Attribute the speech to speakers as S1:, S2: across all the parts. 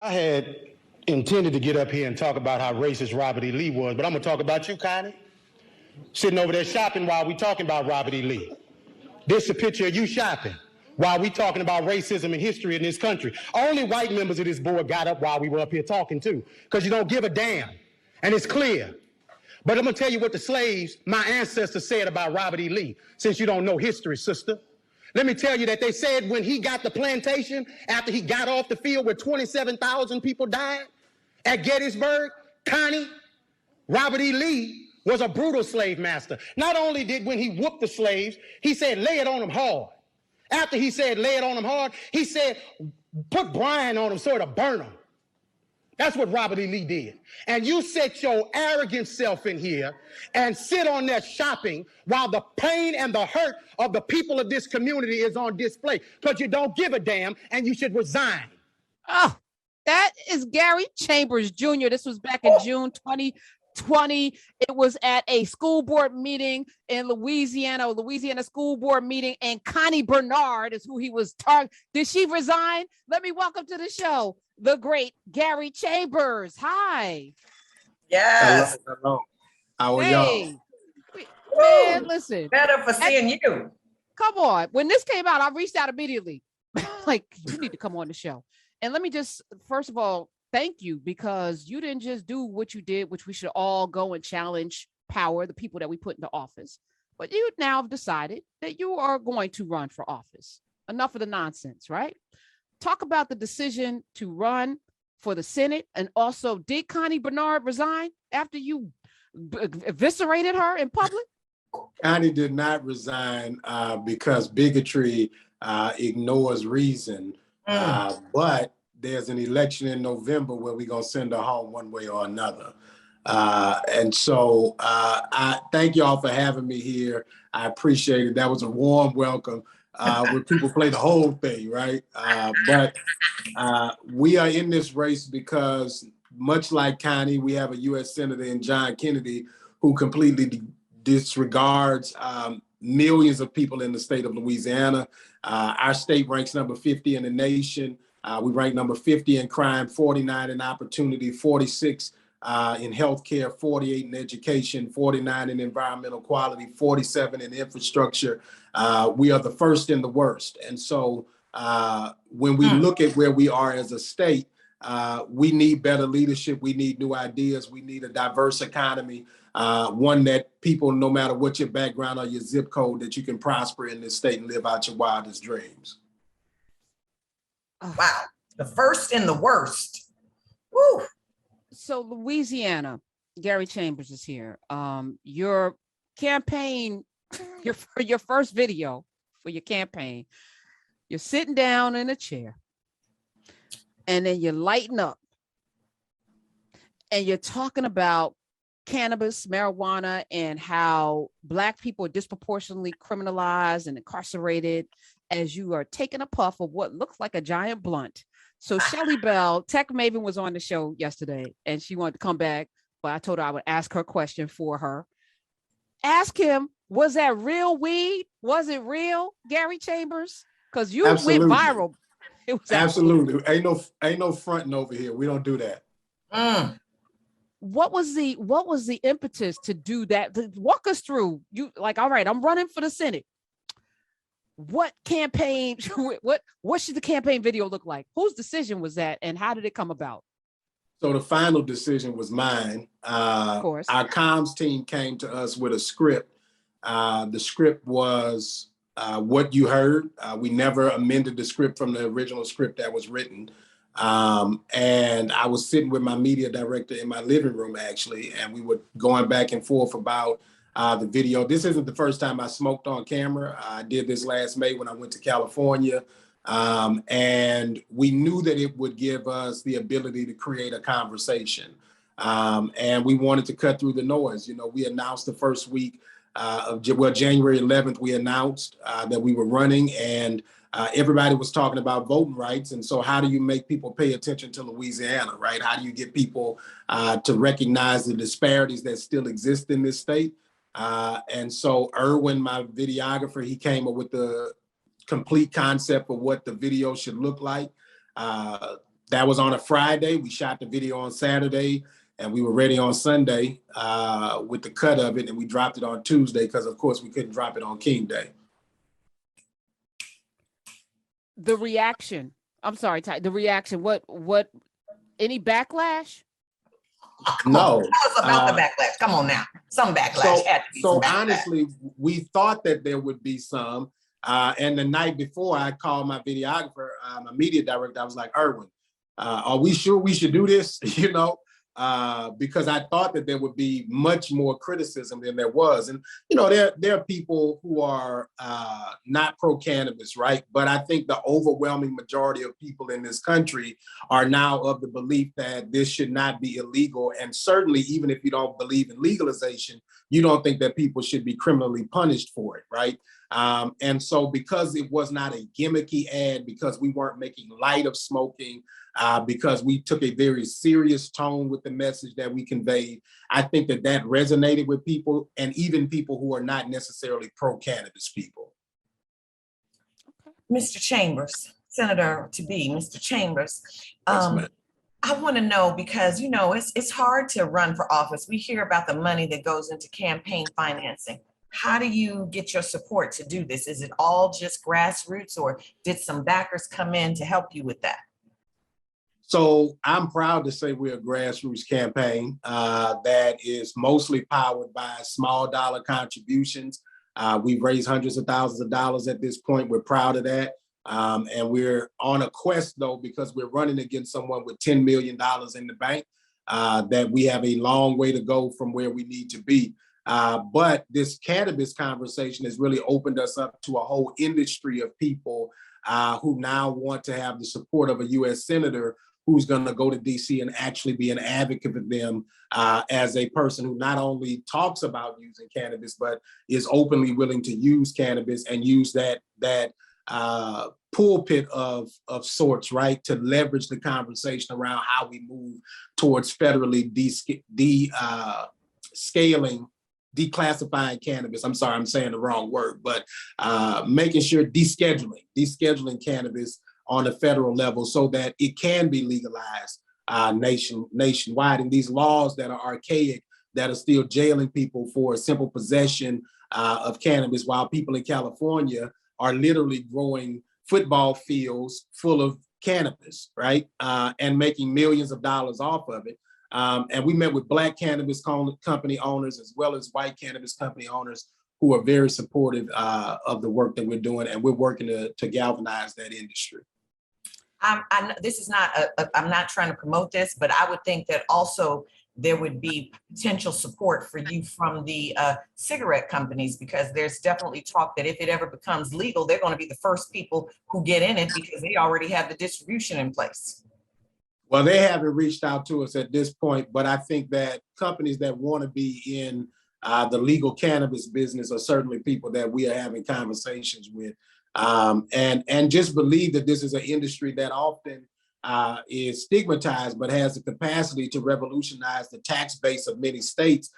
S1: I had intended to get up here and talk about how racist Robert E. Lee was, but I'm gonna talk about you, Connie. Sitting over there shopping while we talking about Robert E. Lee. This is a picture of you shopping while we talking about racism and history in this country. Only white members of this board got up while we were up here talking too, because you don't give a damn. And it's clear. But I'm gonna tell you what the slaves, my ancestors, said about Robert E. Lee, since you don't know history, sister. Let me tell you that they said when he got the plantation, after he got off the field where 27,000 people died at Gettysburg, Connie, Robert E. Lee was a brutal slave master. Not only did when he whooped the slaves, he said, lay it on them hard. After he said, lay it on them hard, he said, put brine on them so it'll burn them. That's what Robert E. Lee did. And you set your arrogant self in here and sit on there shopping while the pain and the hurt of the people of this community is on display because you don't give a damn and you should resign.
S2: Oh, that is Gary Chambers Jr. This was back in June 2020. It was at a school board meeting in Louisiana, a Louisiana school board meeting, and Connie Bernard is who he was targeting. Did she resign? Let me welcome to the show the great Gary Chambers. Hi.
S3: Yes.
S4: Hello. How are y'all?
S2: Man, listen.
S3: Better for seeing you.
S2: Come on. When this came out, I reached out immediately. Like, you need to come on the show. And let me just, first of all, thank you, because you didn't just do what you did, which we should all go and challenge power, the people that we put into office. But you now have decided that you are going to run for office. Enough of the nonsense, right? Talk about the decision to run for the Senate. And also, did Connie Bernard resign after you eviscerated her in public?
S4: Connie did not resign because bigotry ignores reason. But there's an election in November where we're going to send her home one way or another. And so I thank y'all for having me here. I appreciate it. That was a warm welcome. Where people play the whole thing, right? But we are in this race because, much like Connie, we have a U.S. Senator in John Kennedy who completely disregards millions of people in the state of Louisiana. Our state ranks number 50 in the nation. We rank number 50 in crime, 49 in opportunity, 46 in healthcare, 48 in education, 49 in environmental quality, 47 in infrastructure. We are the first and the worst. And so when we look at where we are as a state, we need better leadership. We need new ideas. We need a diverse economy, one that people, no matter what your background or your zip code, that you can prosper in this state and live out your wildest dreams.
S3: Wow. The first and the worst. Woo.
S2: So Louisiana, Gary Chambers is here. Your campaign, your first video for your campaign, you're sitting down in a chair and then you're lighting up and you're talking about cannabis, marijuana, and how Black people are disproportionately criminalized and incarcerated as you are taking a puff of what looks like a giant blunt. So Shelly Bell, Tech Maven, was on the show yesterday and she wanted to come back, but I told her I would ask her question for her. Ask him, was that real weed? Was it real, Gary Chambers? Because you went viral. It was
S4: absolutely. Ain't no fronting over here. We don't do that.
S2: What was the impetus to do that? Walk us through. You like, all right, I'm running for the Senate. What campaign, what should the campaign video look like? Whose decision was that and how did it come about?
S4: So the final decision was mine.
S2: Of course.
S4: Our comms team came to us with a script. The script was what you heard. We never amended the script from the original script that was written. And I was sitting with my media director in my living room, actually, and we were going back and forth about the video. This isn't the first time I smoked on camera. I did this last May when I went to California. And we knew that it would give us the ability to create a conversation. And we wanted to cut through the noise. You know, we announced the first week January 11th, we announced that we were running, and everybody was talking about voting rights. And so how do you make people pay attention to Louisiana, right? How do you get people to recognize the disparities that still exist in this state? And so Erwin, my videographer, he came up with the complete concept of what the video should look like. That was on a Friday. We shot the video on Saturday, and we were ready on Sunday with the cut of it, and we dropped it on Tuesday because, of course, we couldn't drop it on King Day.
S2: The reaction. I'm sorry, Ty. The reaction. What? Any backlash?
S4: No.
S3: Tell us about the backlash. Come on now. Some backlash.
S4: So honestly, we thought that there would be some. And the night before, I called my videographer, my media director. I was like, Erwin, are we sure we should do this? You know, because I thought that there would be much more criticism than there was. And, you know, there are people who are not pro-cannabis, right? But I think the overwhelming majority of people in this country are now of the belief that this should not be illegal. And certainly, even if you don't believe in legalization, you don't think that people should be criminally punished for it, right? And so because it was not a gimmicky ad, because we weren't making light of smoking, because we took a very serious tone with the message that we conveyed, I think that that resonated with people, and even people who are not necessarily pro-cannabis people.
S3: Mr. Chambers, Senator-to-be, Mr. Chambers,
S4: Yes,
S3: I want to know, because, you know, it's hard to run for office. We hear about the money that goes into campaign financing. How do you get your support to do this? Is it all just grassroots, or did some backers come in to help you with that?
S4: So I'm proud to say we're a grassroots campaign that is mostly powered by small dollar contributions. We've raised hundreds of thousands of dollars at this point. We're proud of that. And we're on a quest, though, because we're running against someone with $10 million in the bank, that we have a long way to go from where we need to be. But this cannabis conversation has really opened us up to a whole industry of people who now want to have the support of a U.S. senator who's going to go to D.C. and actually be an advocate for them as a person who not only talks about using cannabis, but is openly willing to use cannabis and use that pulpit of sorts, right, to leverage the conversation around how we move towards federally declassifying cannabis. I'm sorry, I'm saying the wrong word, but making sure descheduling cannabis on a federal level so that it can be legalized nationwide. And these laws that are archaic, that are still jailing people for simple possession of cannabis, while people in California are literally growing football fields full of cannabis, right? And making millions of dollars off of it. And we met with Black cannabis company owners as well as white cannabis company owners who are very supportive of the work that we're doing, and we're working to galvanize that industry.
S3: This is not, I'm not trying to promote this, but I would think that also there would be potential support for you from the cigarette companies, because there's definitely talk that if it ever becomes legal, they're going to be the first people who get in it because they already have the distribution in place.
S4: Well, they haven't reached out to us at this point, but I think that companies that want to be in the legal cannabis business are certainly people that we are having conversations with, and just believe that this is an industry that often is stigmatized, but has the capacity to revolutionize the tax base of many states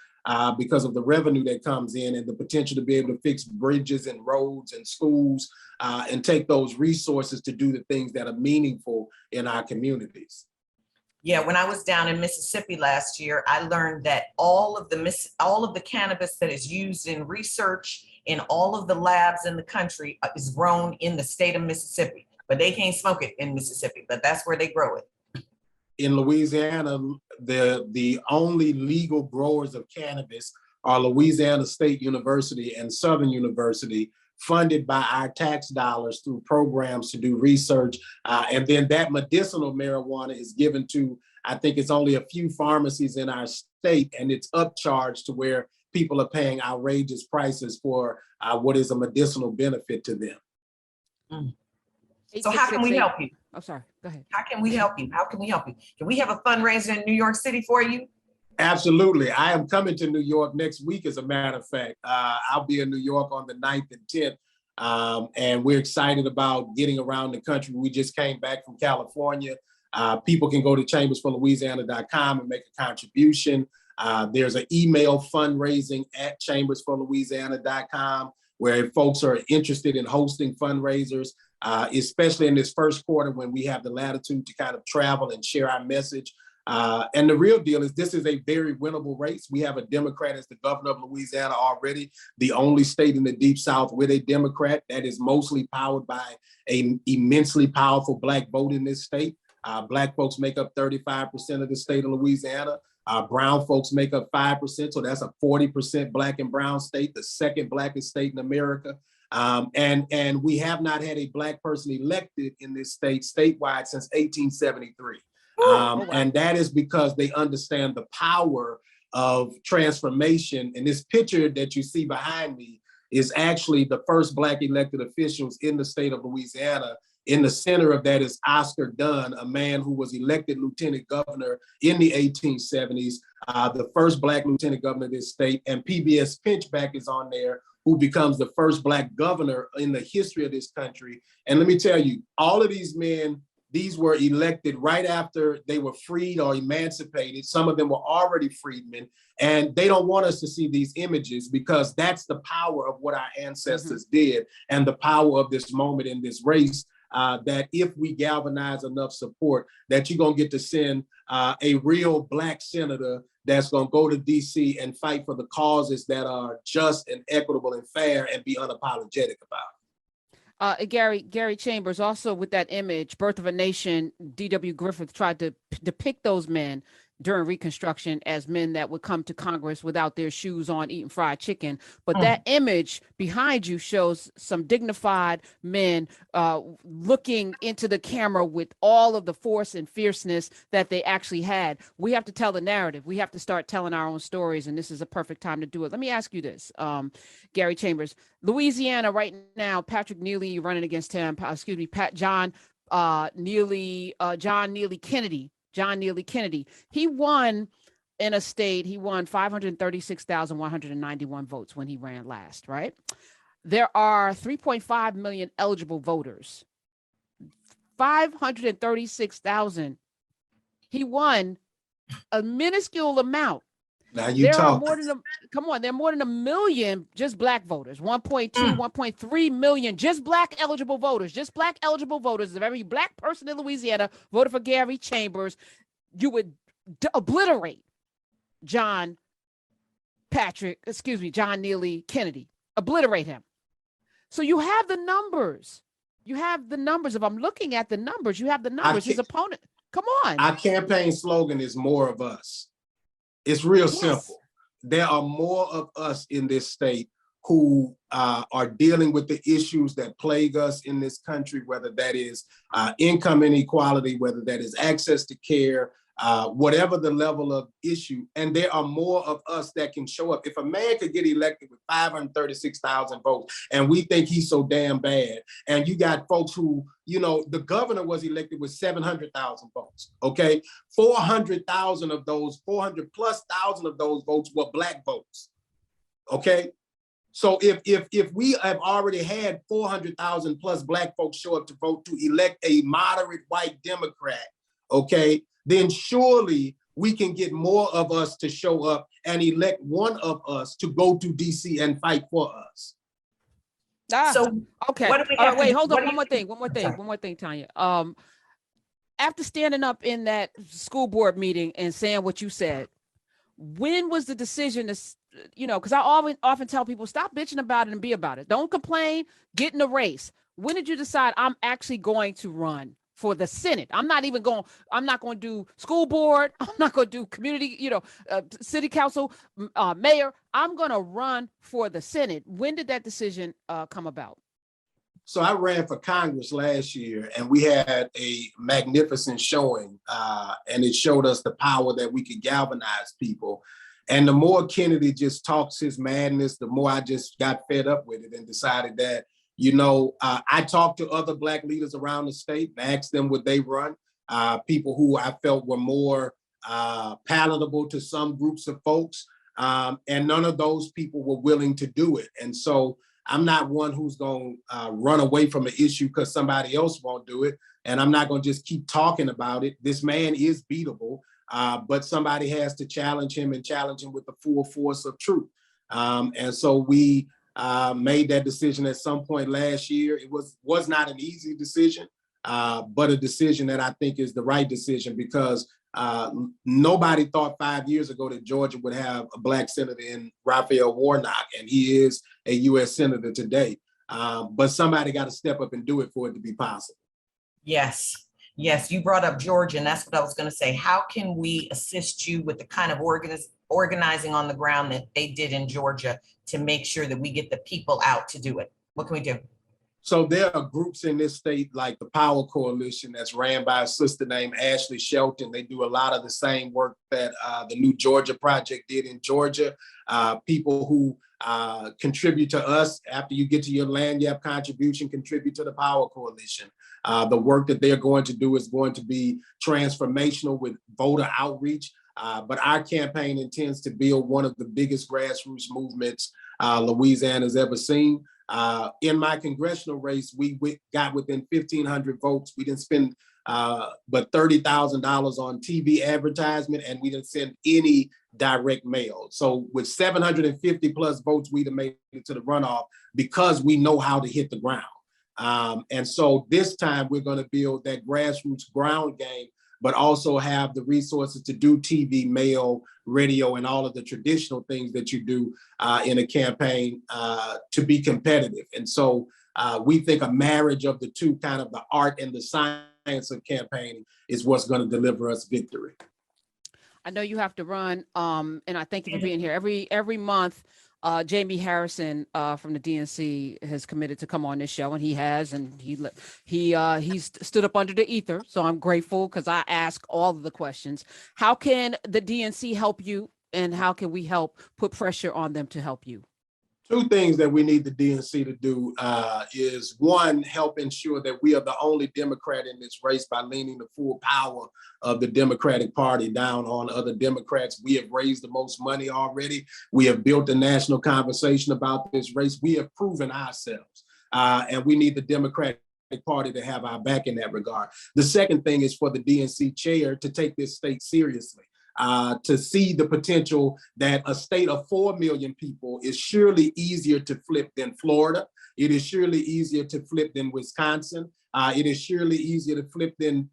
S4: because of the revenue that comes in and the potential to be able to fix bridges and roads and schools and take those resources to do the things that are meaningful in our communities.
S3: Yeah, when I was down in Mississippi last year, I learned that all of the cannabis that is used in research in all of the labs in the country is grown in the state of Mississippi, but they can't smoke it in Mississippi, but that's where they grow it.
S4: In Louisiana, the only legal growers of cannabis are Louisiana State University and Southern University, funded by our tax dollars through programs to do research. And then that medicinal marijuana is given to, I think it's only a few pharmacies in our state, and it's upcharged to where people are paying outrageous prices for what is a medicinal benefit to them.
S3: Mm. So how can we help you?
S2: I'm sorry, go ahead.
S3: How can we help you? How can we help you? Can we have a fundraiser in New York City for you?
S4: Absolutely. I am coming to New York next week, as a matter of fact. I'll be in New York on the 9th and 10th. And we're excited about getting around the country. We just came back from California. People can go to chambersforlouisiana.com and make a contribution. There's an email fundraising at chambersforlouisiana.com where folks are interested in hosting fundraisers. especially in this first quarter when we have the latitude to kind of travel and share our message. And the real deal is this is a very winnable race. We have a Democrat as the governor of Louisiana already, the only state in the Deep South with a Democrat that is mostly powered by an immensely powerful Black vote in this state. Black folks make up 35% of the state of Louisiana. Brown folks make up 5%, so that's a 40% Black and brown state, the second Blackest state in America. And we have not had a Black person elected in this state statewide since 1873. And that is because they understand the power of transformation. And this picture that you see behind me is actually the first Black elected officials in the state of Louisiana. In the center of that is Oscar Dunn, a man who was elected lieutenant governor in the 1870s, the first Black lieutenant governor of this state. And PBS Pinchback is on there, who becomes the first Black governor in the history of this country. And let me tell you, all of these men, these were elected right after they were freed or emancipated. Some of them were already freedmen, and they don't want us to see these images because that's the power of what our ancestors did and the power of this moment in this race, that if we galvanize enough support, that you're gonna get to send a real Black senator that's gonna go to DC and fight for the causes that are just and equitable and fair and be unapologetic about it.
S2: Gary Chambers, also with that image, Birth of a Nation, D.W. Griffith tried to depict those men during Reconstruction as men that would come to Congress without their shoes on, eating fried chicken. But that image behind you shows some dignified men looking into the camera with all of the force and fierceness that they actually had. We have to tell the narrative. We have to start telling our own stories, and this is a perfect time to do it. Let me ask you this, Gary Chambers. Louisiana right now, Patrick Neely running against him, John Neely Kennedy. He won in a state, he won 536,191 votes when he ran last, right? There are 3.5 million eligible voters. 536,000. He won a minuscule amount.
S4: Now you talk.
S2: There are more than a million just Black voters, 1.2, 1.3 million just Black eligible voters, If every Black person in Louisiana voted for Gary Chambers, you would obliterate John Neely Kennedy, obliterate him. So you have the numbers. If I'm looking at the numbers, you have the numbers. His opponent, come on.
S4: Our campaign slogan is more of us. It's real simple. There are more of us in this state who are dealing with the issues that plague us in this country, whether that is income inequality, whether that is access to care, whatever the level of issue. And there are more of us that can show up. If a man could get elected with 536,000 votes and we think he's so damn bad, and you got folks who, the governor was elected with 700,000 votes, okay? 400,000 of those, 400 plus thousand of those votes were Black votes, okay? So if we have already had 400,000 plus Black folks show up to vote to elect a moderate white Democrat, okay, then surely we can get more of us to show up and elect one of us to go to DC and fight for us.
S3: So
S2: okay.
S3: What do we
S2: All right, wait, hold on. One more thing, Tonya. After standing up in that school board meeting and saying what you said, when was the decision to, because I often tell people, stop bitching about it and be about it. Don't complain, get in the race. When did you decide I'm actually going to run for the Senate? I'm not going to do school board. I'm not going to do community, city council, mayor. I'm going to run for the Senate. When did that decision come about?
S4: So I ran for Congress last year, and we had a magnificent showing, and it showed us the power that we could galvanize people. And the more Kennedy just talks his madness, the more I just got fed up with it and decided that, I talked to other Black leaders around the state and asked them would they run, people who I felt were more palatable to some groups of folks. And none of those people were willing to do it. And so I'm not one who's going to run away from an issue because somebody else won't do it. And I'm not going to just keep talking about it. This man is beatable, but somebody has to challenge him with the full force of truth. And so we made that decision at some point last year. It was not an easy decision, but a decision that I think is the right decision because nobody thought 5 years ago that Georgia would have a Black senator in Raphael Warnock, and he is a U.S. senator today. But somebody got to step up and do it for it to be possible.
S3: Yes. Yes, you brought up Georgia, and that's what I was going to say. How can we assist you with the kind of organizing on the ground that they did in Georgia to make sure that we get the people out to do it? What can we do?
S4: So there are groups in this state like the Power Coalition that's ran by a sister named Ashley Shelton. They do a lot of the same work that the New Georgia Project did in Georgia. People who contribute to us after you get to your land yap contribution, contribute to the Power Coalition. The work that they're going to do is going to be transformational with voter outreach. But our campaign intends to build one of the biggest grassroots movements Louisiana's ever seen. In my congressional race, we got within 1,500 votes. We didn't spend but $30,000 on TV advertisement, and we didn't send any direct mail. So with 750 plus votes, we'd have made it to the runoff because we know how to hit the ground. And so this time we're going to build that grassroots ground game, but also have the resources to do TV, mail, radio, and all of the traditional things that you do in a campaign to be competitive. And so we think a marriage of the two, kind of the art and the science of campaigning, is what's going to deliver us victory.
S2: I know you have to run, and I thank you for being here. Every month, Jamie Harrison from the DNC has committed to come on this show, and he has, and he's stood up under the ether. So I'm grateful because I ask all of the questions. How can the DNC help you, and how can we help put pressure on them to help you?
S4: Two things that we need the DNC to do is, one, help ensure that we are the only Democrat in this race by leaning the full power of the Democratic Party down on other Democrats. We have raised the most money already. We have built a national conversation about this race. We have proven ourselves, and we need the Democratic Party to have our back in that regard. The second thing is for the DNC chair to take this state seriously. To see the potential that a state of 4 million people is surely easier to flip than Florida. It is surely easier to flip than Wisconsin. It is surely easier to flip than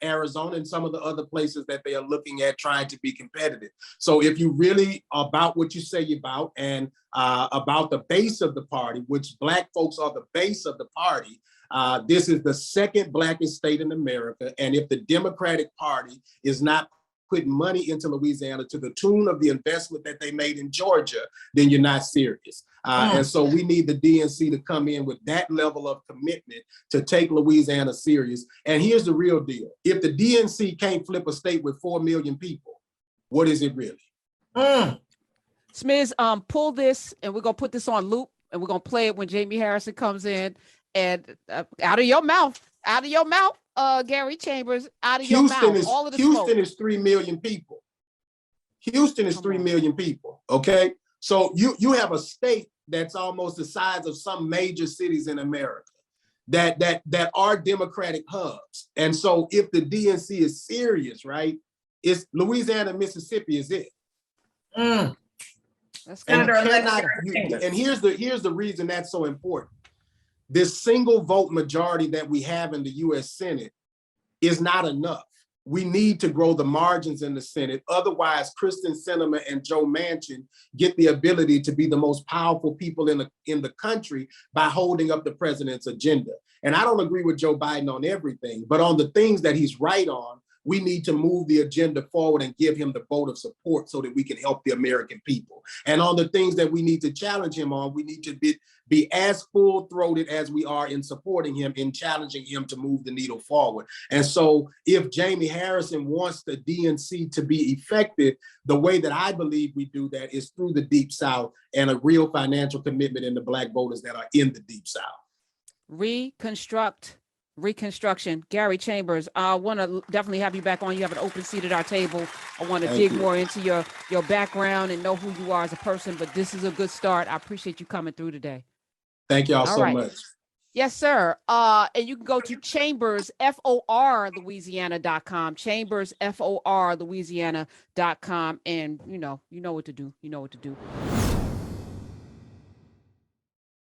S4: Arizona and some of the other places that they are looking at trying to be competitive. So if you really about what you say about and about the base of the party, which Black folks are the base of the party, this is the second Blackest state in America. And if the Democratic Party is not putting money into Louisiana to the tune of the investment that they made in Georgia, then you're not serious. And so we need the DNC to come in with that level of commitment to take Louisiana serious. And here's the real deal. If the DNC can't flip a state with 4 million people, what is it really?
S2: Smiz, pull this, and we're going to put this on loop, and we're going to play it when Jamie Harrison comes in, and out of your mouth, Gary Chambers, out of your mouth. All of the
S4: Houston
S2: smoke.
S4: is 3 million people. Houston is 3 million people. Okay, so you have a state that's almost the size of some major cities in America that are Democratic hubs. And so if the DNC is serious, right, it's Louisiana and Mississippi is it.
S3: Mm.
S4: And here's the reason that's so important. This single vote majority that we have in the US Senate is not enough. We need to grow the margins in the Senate. Otherwise, Kristen Sinema and Joe Manchin get the ability to be the most powerful people in the country by holding up the president's agenda. And I don't agree with Joe Biden on everything, but on the things that he's right on, we need to move the agenda forward and give him the vote of support so that we can help the American people. And on the things that we need to challenge him on, we need to be as full-throated as we are in supporting him, in challenging him to move the needle forward. And so if Jamie Harrison wants the DNC to be effective, the way that I believe we do that is through the Deep South and a real financial commitment in the Black voters that are in the Deep South.
S2: Reconstruction. Gary Chambers, I want to definitely have you back on. You have an open seat at our table. I want to dig more into your background and know who you are as a person, but this is a good start. I appreciate you coming through today.
S4: Thank y'all so much.
S2: Yes, sir. And you can go to Chambers, FOR Louisiana.com, Chambers, FOR Louisiana.com. And you know what to do.